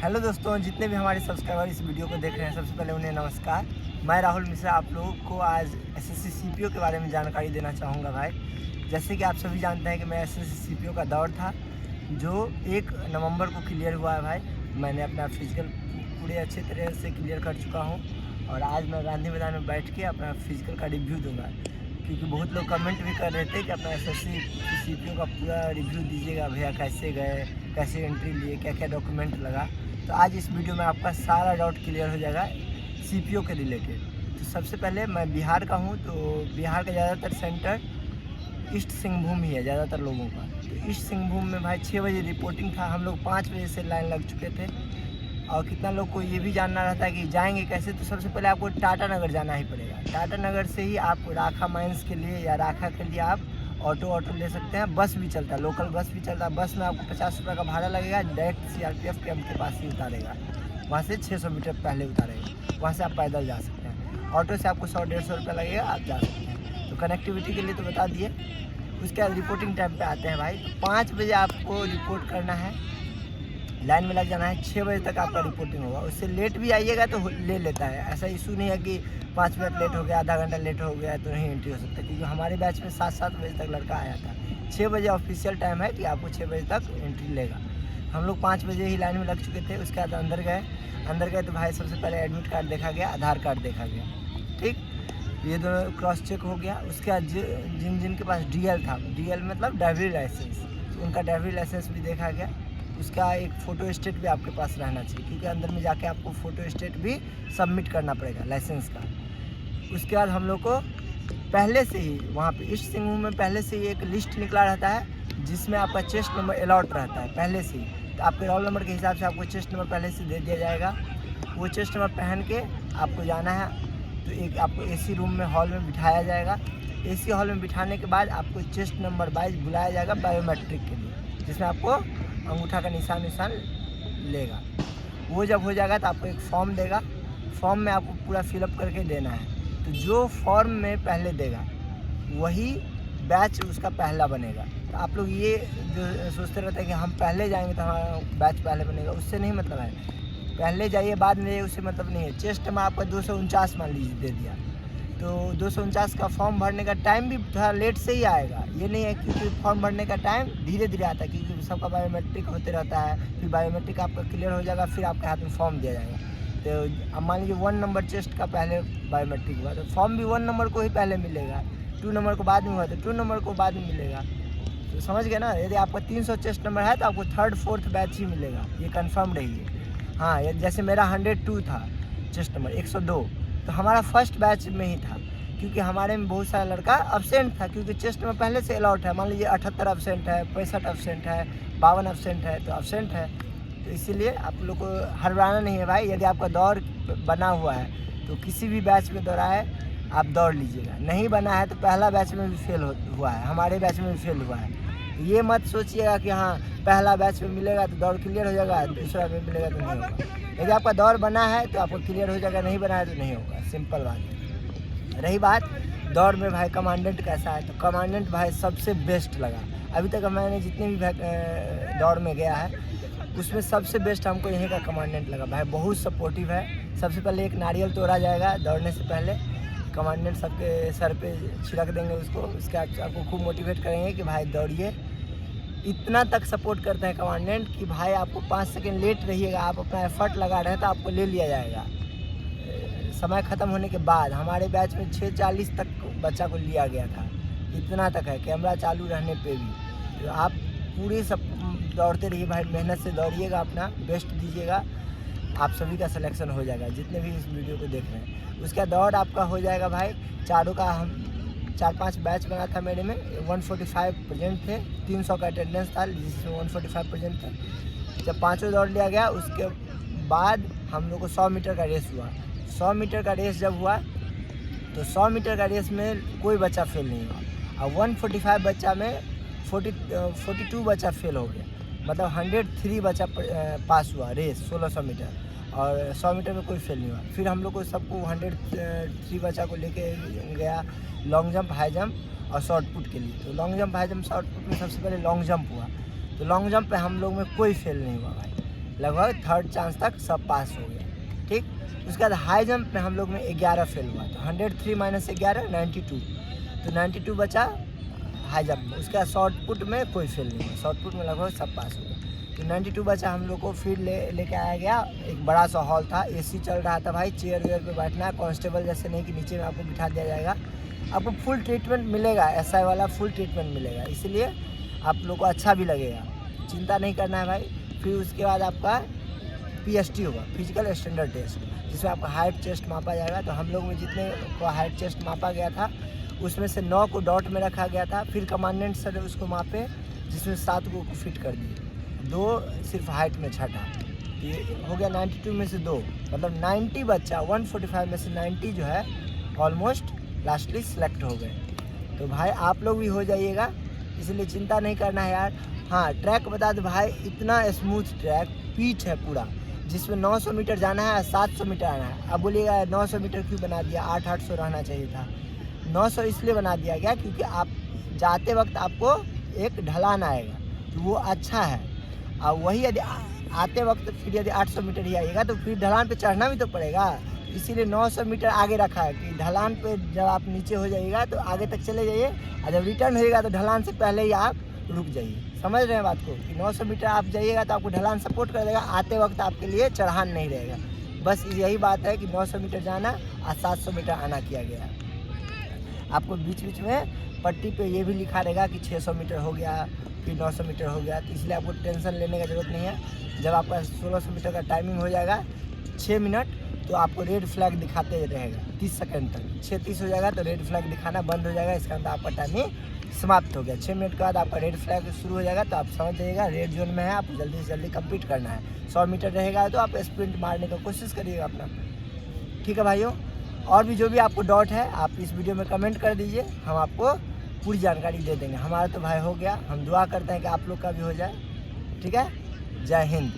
Hello दोस्तों, जितने भी हमारे सब्सक्राइबर इस वीडियो को देख रहे हैं, सबसे पहले उन्हें नमस्कार। मैं राहुल मिश्रा आप लोगों को आज एसएससी सीपीओ के बारे में जानकारी देना चाहूँगा। भाई, जैसे कि आप सभी जानते हैं कि मैं एसएससी सीपीओ का दौर था जो 1 नवंबर को क्लियर हुआ है। भाई, मैंने अपना फिजिकल पूरे अच्छे तरह से क्लियर कर चुका हूँ और आज मैं गांधी मैदान में बैठ के अपना फिजिकल का रिव्यू दूँगा, क्योंकि बहुत लोग कमेंट भी कर रहे थे कि अपना एसएससी सीपीओ का पूरा रिव्यू दीजिएगा भैया, कैसे गए, कैसे एंट्री लिए, क्या क्या डॉक्यूमेंट लगा। तो आज इस वीडियो में आपका सारा डाउट क्लियर हो जाएगा सीपीओ के रिलेटेड। तो सबसे पहले मैं बिहार का हूँ, तो बिहार का ज़्यादातर सेंटर ईस्ट सिंहभूम ही है ज़्यादातर लोगों का। तो ईस्ट सिंहभूम में भाई 6 बजे रिपोर्टिंग था, हम लोग 5 बजे से लाइन लग चुके थे। और कितना लोग को ये भी जानना रहता है कि जाएंगे कैसे, तो सबसे पहले आपको टाटा नगर जाना ही पड़ेगा। टाटा नगर से ही आप राखा माइंस के लिए या राखा के लिए आप ऑटो ले सकते हैं। बस भी चलता है, लोकल बस भी चलता है। बस में आपको 50 रुपये का भाड़ा लगेगा, डायरेक्ट सीआरपीएफ कैंप के पास ही उतारेगा, वहाँ से 600 मीटर पहले उतारेगा, वहाँ से आप पैदल जा सकते हैं। ऑटो से आपको 100-150 रुपये लगेगा, आप जा सकते हैं। तो कनेक्टिविटी के लिए तो बता दिए। उसके बाद रिपोर्टिंग टाइम पे आते हैं भाई। तो 5 बजे आपको रिपोर्ट करना है, लाइन में लग जाना है। 6 बजे तक आपका रिपोर्टिंग होगा। उससे लेट भी आइएगा तो ले लेता है, ऐसा इशू नहीं है कि 5 मिनट लेट हो गया, आधा घंटा लेट हो गया तो नहीं एंट्री हो सकता, क्योंकि हमारे बैच में 7-7 बजे तक लड़का आया था। 6 बजे ऑफिशियल टाइम है कि आपको 6 बजे तक एंट्री लेगा। हम लोग 5 बजे ही लाइन में लग चुके थे। उसके बाद अंदर गए तो भाई सबसे पहले एडमिट कार्ड देखा गया, आधार कार्ड देखा गया, ठीक, ये दोनों क्रॉस चेक हो गया। उसके बाद जिनके पास डीएल था, डीएल मतलब ड्राइवरी लाइसेंस, तो उनका ड्राइवरी लाइसेंस भी देखा गया। उसका एक फ़ोटो स्टेट भी आपके पास रहना चाहिए, क्योंकि अंदर में जाके आपको फ़ोटो स्टेट भी सबमिट करना पड़ेगा लाइसेंस का। उसके बाद हम लोग को पहले से ही वहाँ पे ईस्ट सिंहभूम में पहले से ही एक लिस्ट निकला रहता है, जिसमें आपका चेस्ट नंबर अलॉट रहता है पहले से ही। तो आपके रोल नंबर के हिसाब से आपको चेस्ट नंबर पहले से दे दिया जाएगा। वो चेस्ट नंबर पहन के आपको जाना है। तो एक आपको एसी रूम में हॉल में बिठाया जाएगा। एसी हॉल में बिठाने के बाद आपको चेस्ट नंबर 22 बुलाया जाएगा बायोमेट्रिक के लिए, जिसमें आपको अंगूठा का निशान लेगा। वो जब हो जाएगा तो आपको एक फॉर्म देगा। फॉर्म में आपको पूरा फिलअप करके देना है। तो जो फॉर्म में पहले देगा वही बैच उसका पहला बनेगा। तो आप लोग ये जो सोचते रहते हैं कि हम पहले जाएंगे तो हमारा बैच पहले बनेगा, उससे नहीं मतलब है। पहले जाइए बाद में, उससे मतलब नहीं है। चेस्ट में आपका 249 मान लीजिए दे दिया, तो 249 का फॉर्म भरने का टाइम भी थोड़ा लेट से ही आएगा। ये नहीं है, क्योंकि फॉर्म भरने का टाइम धीरे धीरे आता है, क्योंकि सबका बायोमेट्रिक होते रहता है। फिर बायोमेट्रिक आपका क्लियर हो जाएगा, फिर आपके हाथ में फॉर्म दिया जाएगा। तो अब मान लीजिए 1 नंबर चेस्ट का पहले बायोमेट्रिक हुआ, तो फॉर्म भी 1 नंबर को ही पहले मिलेगा। 2 नंबर को बाद में हुआ तो 2 नंबर को बाद में मिलेगा। तो समझ गए ना। यदि आपका 300 चेस्ट नंबर है तो आपको 3rd 4th बैच ही मिलेगा, ये कन्फर्म रहिए। हाँ, जैसे मेरा 102 था चेस्ट नंबर 102, तो हमारा फर्स्ट बैच में ही था, क्योंकि हमारे में बहुत सारा लड़का अब्सेंट था, क्योंकि चेस्ट में पहले से अलॉट है। मान लीजिए 78 अब्सेंट है, 65 अब्सेंट है, 52 अब्सेंट है, तो अब्सेंट है। तो इसीलिए आप लोग को हरवाना नहीं है भाई। यदि आपका दौर बना हुआ है तो किसी भी बैच में दौड़ा है आप दौड़ लीजिएगा। नहीं बना है तो पहला बैच में भी फेल हुआ है, हमारे बैच में भी फेल हुआ है। ये मत सोचिएगा कि हाँ पहला बैच में मिलेगा तो दौड़ क्लियर हो जाएगा, दूसरा में मिलेगा तो नहीं होगा। यदि आपका दौड़ बना है तो आपको क्लियर हो जाएगा, नहीं बना है तो नहीं होगा, सिंपल बात है। रही बात दौड़ में भाई कमांडेंट कैसा है, तो कमांडेंट भाई सबसे बेस्ट लगा। अभी तक मैंने जितने भी दौड़ में गया है उसमें सबसे बेस्ट हमको यहीं का कमांडेंट लगा भाई। बहुत सपोर्टिव है। सबसे पहले एक नारियल तोड़ा जाएगा दौड़ने से पहले, कमांडेंट सबके सर पे छिड़क देंगे उसको। उसके आपको खूब मोटिवेट करेंगे कि भाई दौड़िए। इतना तक सपोर्ट करते हैं कमांडेंट कि भाई आपको 5 सेकंड लेट रहिएगा, आप अपना एफर्ट लगा रहे हैं तो आपको ले लिया जाएगा। समय ख़त्म होने के बाद हमारे बैच में 6:40 तक बच्चा को लिया गया था। इतना तक है, कैमरा चालू रहने पे भी। तो आप पूरे सब दौड़ते रहिए भाई, मेहनत से दौड़िएगा, अपना बेस्ट दीजिएगा, आप सभी का सिलेक्शन हो जाएगा जितने भी इस वीडियो को देख रहे हैं। उसका दौड़ आपका हो जाएगा भाई। चारों का हम 4-5 बैच बना था मेरे में। 145 प्रेजेंट थे, 300 का अटेंडेंस था, जिसमें 145 प्रेजेंट थे। जब 5 दौड़ लिया गया उसके बाद हम लोग को 100 मीटर का रेस हुआ। 100 मीटर का रेस जब हुआ तो 100 मीटर का रेस में कोई बच्चा फेल नहीं हुआ, और 145 बच्चा में 42 बच्चा फेल हो गया। मतलब 103 बच्चा पास हुआ रेस 1600 मीटर, और 100 मीटर में कोई फेल नहीं हुआ। फिर हम लोग को सबको 103 बच्चा को लेके गया लॉन्ग जंप, हाई जंप और शॉर्ट पुट के लिए। तो long jump, high jump, short put में सबसे पहले लॉन्ग जंप हुआ। तो लॉन्ग जंप पे हम लोग में कोई फेल नहीं हुआ भाई। लगभग थर्ड चांस तक सब पास हो गया, ठीक। उसके बाद हाई जंप में हम लोग में 11 फेल हुआ, तो 103 माइनस 11 92, तो 92 बचा हाई जंप में। उसके बाद शॉर्ट पुट में कोई फेल नहीं हुआ, शॉर्ट पुट में लगभग सब पास हो गया, तो 92 बचा। हम लोग को फिर लेके आया गया, एक बड़ा सा हॉल था, एसी चल रहा था भाई, चेयर वेयर पे बैठना है, कांस्टेबल जैसे नहीं कि नीचे में आपको बिठा दिया जाएगा, आपको फुल ट्रीटमेंट मिलेगा, एसआई वाला फुल ट्रीटमेंट मिलेगा, इसलिए आप लोग को अच्छा भी लगेगा, चिंता नहीं करना है भाई। फिर उसके बाद आपका PST होगा, फिजिकल स्टैंडर्ड टेस्ट, जिसमें आपका हाइट चेस्ट मापा जाएगा। तो हम लोग में जितने को हाइट चेस्ट मापा गया था उसमें से 9 को डॉट में रखा गया था। फिर कमांडेंट सर उसको मापे, जिसमें 7 को फिट कर दिए, 2 सिर्फ हाइट में छटा, ये हो गया 92 में से 2, मतलब 90 बच्चा 145 में से 90 जो है ऑलमोस्ट लास्टली सेलेक्ट हो गए। तो भाई आप लोग भी हो जाइएगा, इसलिए चिंता नहीं करना है यार। हाँ, ट्रैक बता दो भाई, इतना स्मूथ ट्रैक, पिच है पूरा, जिसमें 900 मीटर जाना है, 700 मीटर आना है। अब बोलिएगा 900 मीटर क्यों बना दिया, 800 रहना चाहिए था। 900 इसलिए बना दिया गया क्योंकि आप जाते वक्त आपको एक ढलान आएगा, तो वो अच्छा है। और वही यदि आते वक्त फिर यदि 800 मीटर ही आइएगा तो फिर ढलान पे चढ़ना भी तो पड़ेगा, इसीलिए 900 मीटर आगे रखा है कि ढलान पे जब आप नीचे हो जाइएगा तो आगे तक चले जाइए, और जब रिटर्न होइएगा तो ढलान से पहले ही आप रुक जाइए। समझ रहे हैं बात को, कि 900 मीटर आप जाइएगा तो आपको ढलान सपोर्ट कर देगा, आते वक्त आपके लिए चढ़ान नहीं रहेगा। बस यही बात है कि 900 मीटर जाना और 700 मीटर आना किया गया है। आपको बीच बीच में पट्टी पे ये भी लिखा रहेगा कि 600 मीटर हो गया, फिर 900 मीटर हो गया, तो इसलिए आपको टेंशन लेने का ज़रूरत नहीं है। जब आपका 1600 मीटर का टाइमिंग हो जाएगा 6 मिनट, तो आपको रेड फ्लैग दिखाते रहेगा 30 सेकंड तक। 6:30 हो जाएगा तो रेड फ्लैग दिखाना बंद हो जाएगा, इसका अंदर आपका टाइमिंग समाप्त हो गया। 6 मिनट के बाद आपका रेड फ्लैग शुरू हो जाएगा, तो आप समझ जाइएगा रेड जोन में है, आपको जल्दी से जल्दी कंप्लीट करना है। 100 मीटर रहेगा तो आप स्प्रिंट मारने का कोशिश करिएगा अपना, ठीक है भाइयों। और भी जो भी आपको डाउट है आप इस वीडियो में कमेंट कर दीजिए, हम आपको पूरी जानकारी दे देंगे। हमारा तो भाई हो गया, हम दुआ करते हैं कि आप लोग का भी हो जाए, ठीक है। जय हिंद।